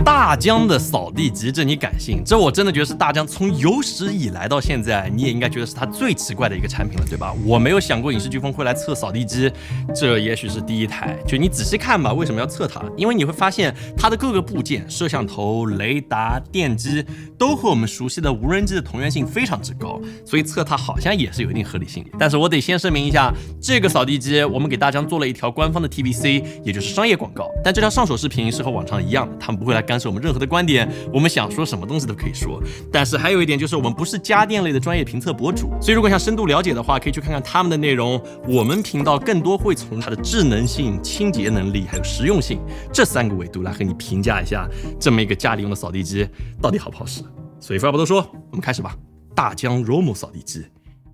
大疆的扫地机，这你敢信？这我真的觉得是大疆从有史以来到现在，你也应该觉得是它最奇怪的一个产品了，对吧？我没有想过影视飓风会来测扫地机，这也许是第一台。就你仔细看吧，为什么要测它？因为你会发现它的各个部件，摄像头、雷达、电机，都和我们熟悉的无人机的同源性非常之高，所以测它好像也是有一定合理性的。但是我得先声明一下，这个扫地机我们给大疆做了一条官方的 TVC， 也就是商业广告，但这条上手视频是和往常一样的，他们不会来干涉我们任何的观点，我们想说什么东西都可以说。但是还有一点就是我们不是家电类的专业评测博主，所以如果想深度了解的话，可以去看看他们的内容。我们频道更多会从它的智能性、清洁能力还有实用性这3个维度来和你评价一下这么一个家里用的扫地机到底好不好使。所以废话不多说，我们开始吧。大疆 Romo 扫地机，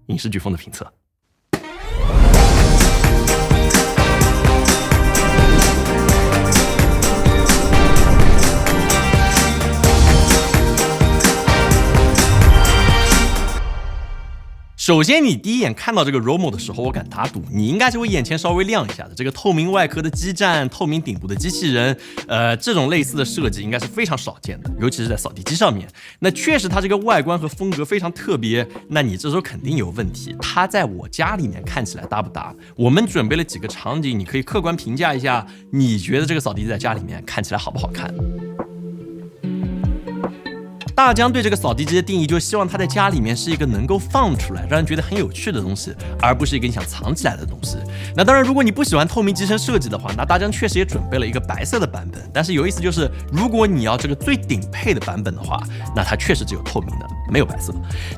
影视飓风的评测。首先，你第一眼看到这个 Romo 的时候，我敢打赌，你应该是会眼前稍微亮一下的。这个透明外壳的基站、透明顶部的机器人，这种类似的设计应该是非常少见的，尤其是在扫地机上面。那确实，它这个外观和风格非常特别。那你这时候肯定有问题，它在我家里面看起来搭不搭？我们准备了几个场景，你可以客观评价一下，你觉得这个扫地机在家里面看起来好不好看？大疆对这个扫地机的定义，就是希望它在家里面是一个能够放出来，让人觉得很有趣的东西，而不是一个你想藏起来的东西。那当然，如果你不喜欢透明机身设计的话，那大疆确实也准备了一个白色的版本。但是有意思就是，如果你要这个最顶配的版本的话，那它确实只有透明的，没有白色。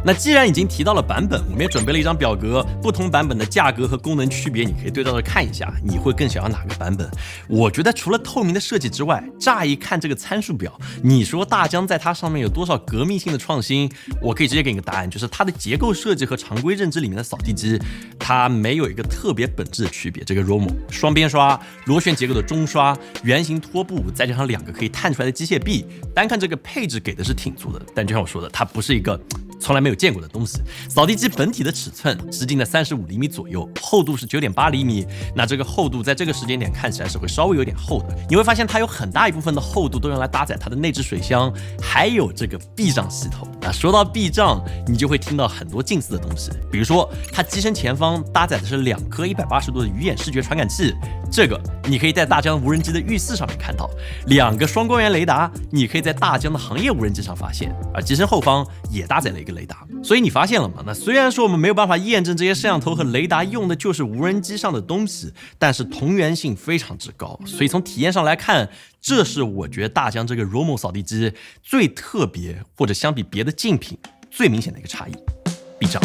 那既然已经提到了版本，我们也准备了一张表格，不同版本的价格和功能区别，你可以对照着看一下，你会更想要哪个版本？我觉得除了透明的设计之外，乍一看这个参数表，你说大疆在它上面有多少革命性的创新？我可以直接给你个答案，就是它的结构设计和常规认知里面的扫地机，它没有一个特别本质的区别。这个 Romo 双边刷、螺旋结构的中刷、圆形拖布，再加上2个可以探出来的机械臂，单看这个配置给的是挺足的。但就像我说的，它不是一个从来没有见过的东西。扫地机本体的尺寸直径在35厘米左右，厚度是9.8厘米。那这个厚度在这个时间点看起来是会稍微有点厚的。你会发现它有很大一部分的厚度都用来搭载它的内置水箱，还有这个避障系统。那说到避障，你就会听到很多近似的东西，比如说它机身前方搭载的是2颗180度的鱼眼视觉传感器，这个你可以在大疆无人机的御4上面看到；2个双光源雷达，你可以在大疆的行业无人机上发现，而机身后方也搭载了一个雷达。所以你发现了吗？那虽然说我们没有办法验证这些摄像头和雷达用的就是无人机上的东西，但是同源性非常之高。所以从体验上来看，这是我觉得大疆这个 Romo 扫地机最特别，或者相比别的竞品最明显的一个差异，避障。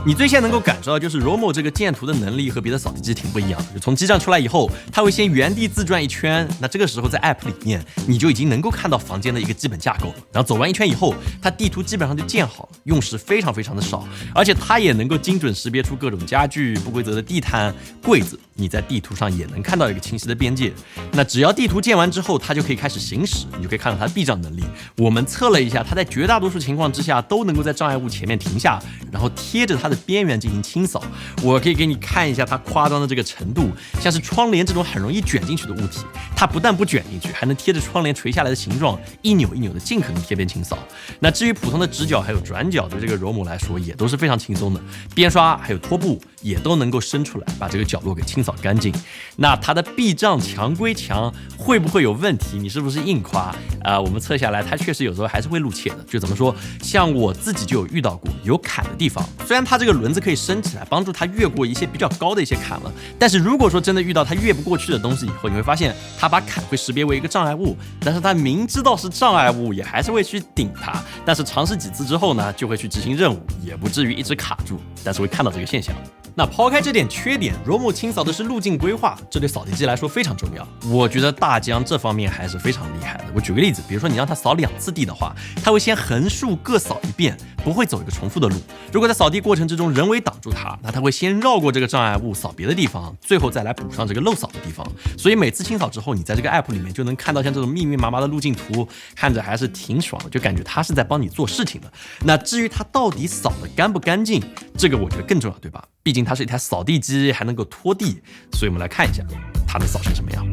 你最先能够感受到就是 Romo 这个建图的能力和别的扫地机挺不一样的。就从基站出来以后，它会先原地自转一圈，那这个时候在 App 里面你就已经能够看到房间的一个基本架构了。然后走完一圈以后，它地图基本上就建好了，用时非常非常的少，而且它也能够精准识别出各种家具、不规则的地毯、柜子，你在地图上也能看到一个清晰的边界。那只要地图建完之后，它就可以开始行驶，你就可以看到它的避障能力。我们测了一下，它在绝大多数情况之下都能够在障碍物前面停下，然后贴着它的边缘进行清扫。我可以给你看一下它夸张的这个程度，像是窗帘这种很容易卷进去的物体，它不但不卷进去，还能贴着窗帘垂下来的形状一扭一扭的尽可能贴边清扫。那至于普通的直角还有转角，对这个 Romo 来说也都是非常轻松的，边刷还有拖布也都能够伸出来把这个角落给清扫干净。那它的避障强归强，会不会有问题？你是不是硬夸？我们测下来它确实有时候还是会露怯的。就怎么说，像我自己就有遇到过有坎的地方，虽然它这个轮子可以升起来帮助它越过一些比较高的一些坎了，但是如果说真的遇到它越不过去的东西以后，你会发现它把坎会识别为一个障碍物，但是它明知道是障碍物也还是会去顶它，但是尝试几次之后呢，就会去执行任务，也不至于一直卡住，但是会看到这个现象。那抛开这点缺点 ，Romo 清扫的是路径规划，这对扫地机来说非常重要。我觉得大疆这方面还是非常厉害的。我举个例子，比如说你让它扫2次地的话，它会先横竖各扫一遍，不会走一个重复的路。如果在扫地过程之中人为挡住它，那它会先绕过这个障碍物扫别的地方，最后再来补上这个漏扫的地方。所以每次清扫之后，你在这个 app 里面就能看到像这种密密麻麻的路径图，看着还是挺爽的，就感觉它是在帮你做事情的。那至于它到底扫得干不干净，这个我觉得更重要，对吧？毕竟它是一台扫地机，还能够拖地，所以我们来看一下它能扫成什么样。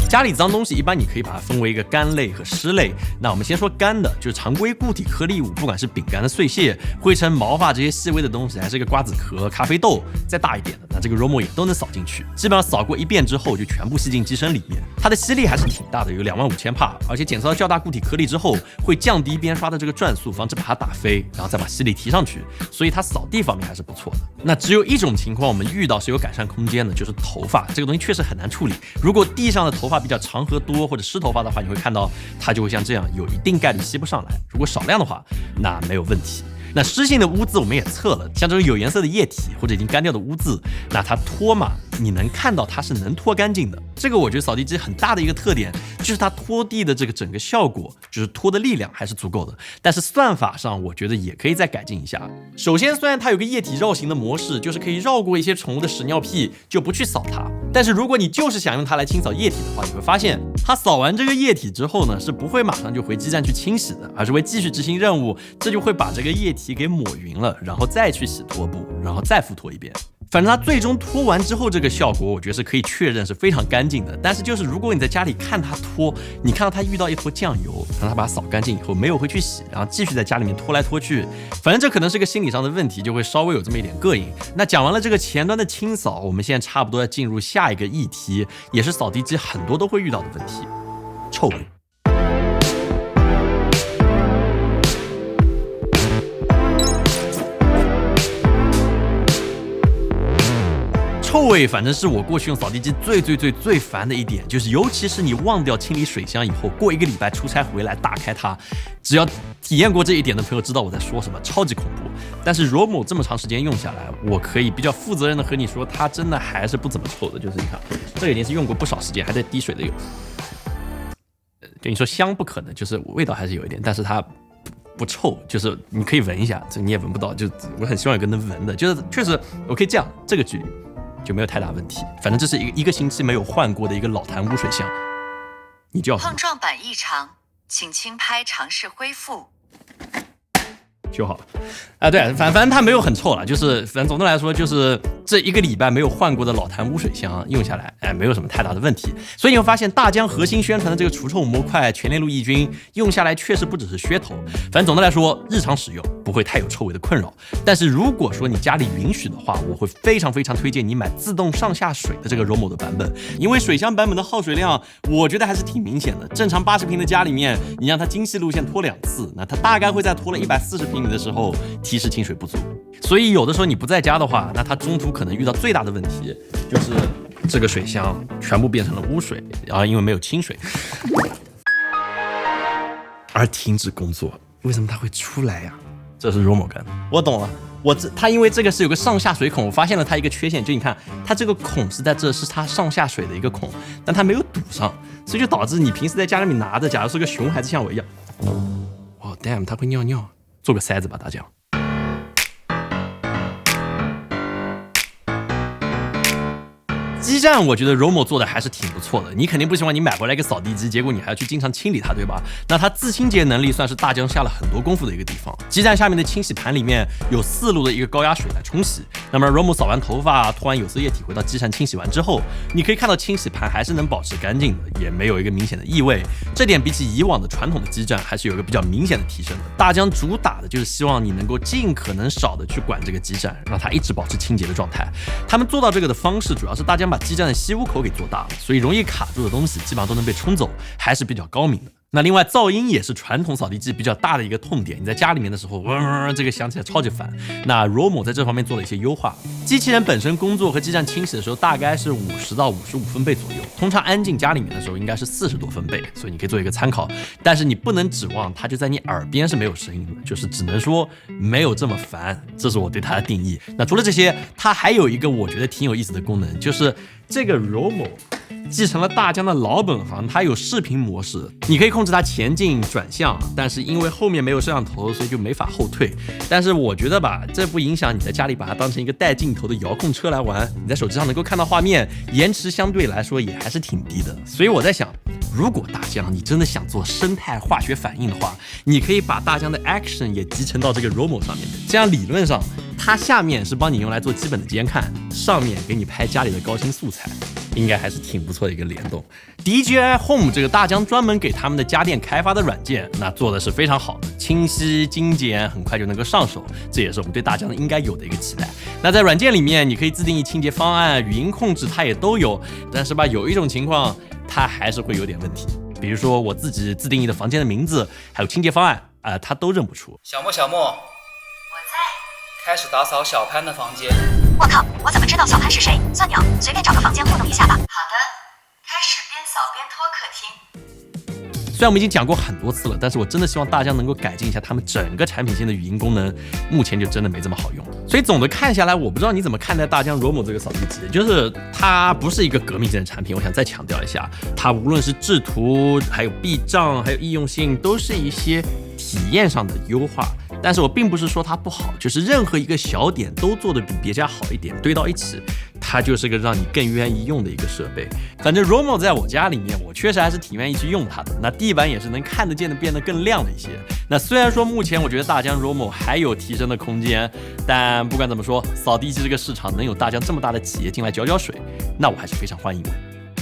家里脏东西一般你可以把它分为一个干类和湿类。那我们先说干的，就是常规固体颗粒物，不管是饼干的碎屑、灰尘、毛发这些细微的东西，还是一个瓜子壳、咖啡豆，再大一点的，那这个 Romo 也都能扫进去。基本上扫过一遍之后，就全部吸进机身里面。它的吸力还是挺大的，有25000帕，而且检测到较大固体颗粒之后，会降低边刷的这个转速，防止把它打飞，然后再把吸力提上去。所以它扫地方面还是不错的。那只有一种情况我们遇到是有改善空间的，就是头发这个东西确实很难处理。如果地上的头发比较长和多，或者湿头发的话，你会看到它就会像这样，有一定概率吸不上来。如果少量的话，那没有问题。那湿性的污渍我们也测了，像这种有颜色的液体或者已经干掉的污渍，那它拖嘛，你能看到它是能拖干净的。这个我觉得扫地机很大的一个特点，就是它拖地的这个整个效果，就是拖的力量还是足够的。但是算法上我觉得也可以再改进一下。首先，虽然它有个液体绕行的模式，就是可以绕过一些宠物的屎尿屁，就不去扫它。但是如果你就是想用它来清扫液体的话，你会发现它扫完这个液体之后呢，是不会马上就回基站去清洗的，而是会继续执行任务，这就会把这个液体给抹匀了，然后再去洗拖布，然后再复拖一遍。反正它最终拖完之后，这个效果我觉得是可以确认是非常干净的。但是就是如果你在家里看它拖，你看到它遇到一坨酱油，让它把它扫干净以后没有回去洗，然后继续在家里面拖来拖去，反正这可能是个心理上的问题，就会稍微有这么一点膈应。那讲完了这个前端的清扫，我们现在差不多要进入下一个议题，也是扫地机很多都会遇到的问题：臭味。臭味反正是我过去用扫地机最烦的一点，就是尤其是你忘掉清理水箱以后，过1个礼拜出差回来打开它，只要体验过这一点的朋友知道我在说什么，超级恐怖。但是 Romo 这么长时间用下来，我可以比较负责任的和你说，它真的还是不怎么臭的。就是你看，这已经是用过不少时间，还在滴水的有。跟你说香不可能，就是味道还是有一点，但是它不臭，就是你可以闻一下，这你也闻不到。就我很希望有个能闻的，就是确实我可以这样，这个距离就没有太大问题。反正这是一个星期没有换过的一个老坛污水箱，你就要碰撞板异常，请轻拍尝试恢复就好了啊。对，反正它没有很臭了，就是反正总的来说，就是这1个礼拜没有换过的老坛污水箱用下来，没有什么太大的问题。所以你会发现，大疆核心宣传的这个除臭模块全链路抑菌用下来确实不只是噱头。反正总的来说，日常使用不会太有臭味的困扰。但是如果说你家里允许的话，我会非常推荐你买自动上下水的这个 Romo 的版本，因为水箱版本的耗水量我觉得还是挺明显的。正常80平的家里面，你让它精细路线拖2次，那它大概会在拖了140平米的时候提示清水不足。所以有的时候你不在家的话，那它中途可能遇到最大的问题就是这个水箱全部变成了污水，然后因为没有清水而停止工作。为什么它会出来呀？这是 Romo 干的，我懂了。它因为这个是有个上下水孔，我发现了它一个缺陷，就你看它这个孔是在这，是它上下水的一个孔，但它没有堵上，所以就导致你平时在家里面拿着，假如是个熊孩子像我一样，哇 damn， 它会尿尿，做个塞子吧大家。基站我觉得 Romo 做的还是挺不错的，你肯定不希望你买回来一个扫地机，结果你还要去经常清理它，对吧？那它自清洁能力算是大疆下了很多功夫的一个地方。基站下面的清洗盘里面有4路的一个高压水来冲洗，那么 Romo 扫完头发，拖完有色液体回到基站清洗完之后，你可以看到清洗盘还是能保持干净的，也没有一个明显的异味，这点比起以往的传统的基站还是有一个比较明显的提升的。大疆主打的就是希望你能够尽可能少的去管这个基站，让它一直保持清洁的状态。他们做到这个的方式主要是大疆把基站的吸污口给做大了，所以容易卡住的东西基本上都能被冲走，还是比较高明的。那另外噪音也是传统扫地机比较大的一个痛点，你在家里面的时候，这个响起来超级烦。那 Romo 在这方面做了一些优化，机器人本身工作和基站清洗的时候大概是50到55分贝左右，通常安静家里面的时候应该是40多分贝，所以你可以做一个参考。但是你不能指望它就在你耳边是没有声音的，就是只能说没有这么烦，这是我对它的定义。那除了这些，它还有一个我觉得挺有意思的功能，就是这个 Romo继承了大疆的老本行，它有视频模式，你可以控制它前进转向，但是因为后面没有摄像头，所以就没法后退。但是我觉得吧，这不影响你在家里把它当成一个带镜头的遥控车来玩，你在手机上能够看到画面，延迟相对来说也还是挺低的。所以我在想，如果大疆你真的想做生态化学反应的话，你可以把大疆的 action 也集成到这个 Romo 上面的，这样理论上它下面是帮你用来做基本的监看，上面给你拍家里的高清素材，应该还是挺不错的一个联动。DJI Home 这个大疆专门给他们的家电开发的软件，那做的是非常好的，清晰精简，很快就能够上手，这也是我们对大疆应该有的一个期待。那在软件里面，你可以自定义清洁方案、语音控制，它也都有，但是吧，有一种情况它还是会有点问题，比如说我自己自定义的房间的名字，还有清洁方案它都认不出。小莫，我在。开始打扫小潘的房间。我靠，我怎么知道小潘是谁？算鸟，随便找个房间糊弄一下吧。好的，开始边扫边拖客厅。虽然我们已经讲过很多次了，但是我真的希望大疆能够改进一下他们整个产品线的语音功能，目前就真的没这么好用。所以总的看下来，我不知道你怎么看待大疆 Romo 这个扫地机，就是它不是一个革命性的产品。我想再强调一下，它无论是制图，还有避障，还有易用性，都是一些体验上的优化。但是我并不是说它不好，就是任何一个小点都做得比别家好一点，堆到一起，它就是个让你更愿意用的一个设备。反正 Romo 在我家里面，我确实还是挺愿意去用它的。那地板也是能看得见的，变得更亮了一些。那虽然说目前我觉得大疆 Romo 还有提升的空间，但不管怎么说，扫地机这个市场能有大疆这么大的企业进来搅搅水，那我还是非常欢迎的。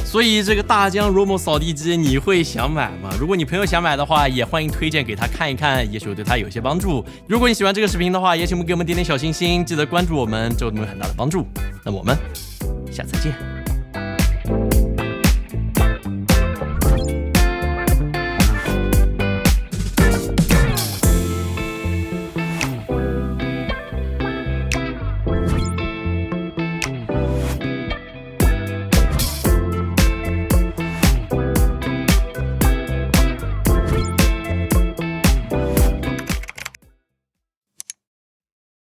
所以这个大疆 Romo 扫地机你会想买吗？如果你朋友想买的话，也欢迎推荐给他看一看，也许会对他有一些帮助。如果你喜欢这个视频的话，也请给我们点点小心心，记得关注我们，这对我们有很大的帮助。那我们下次见。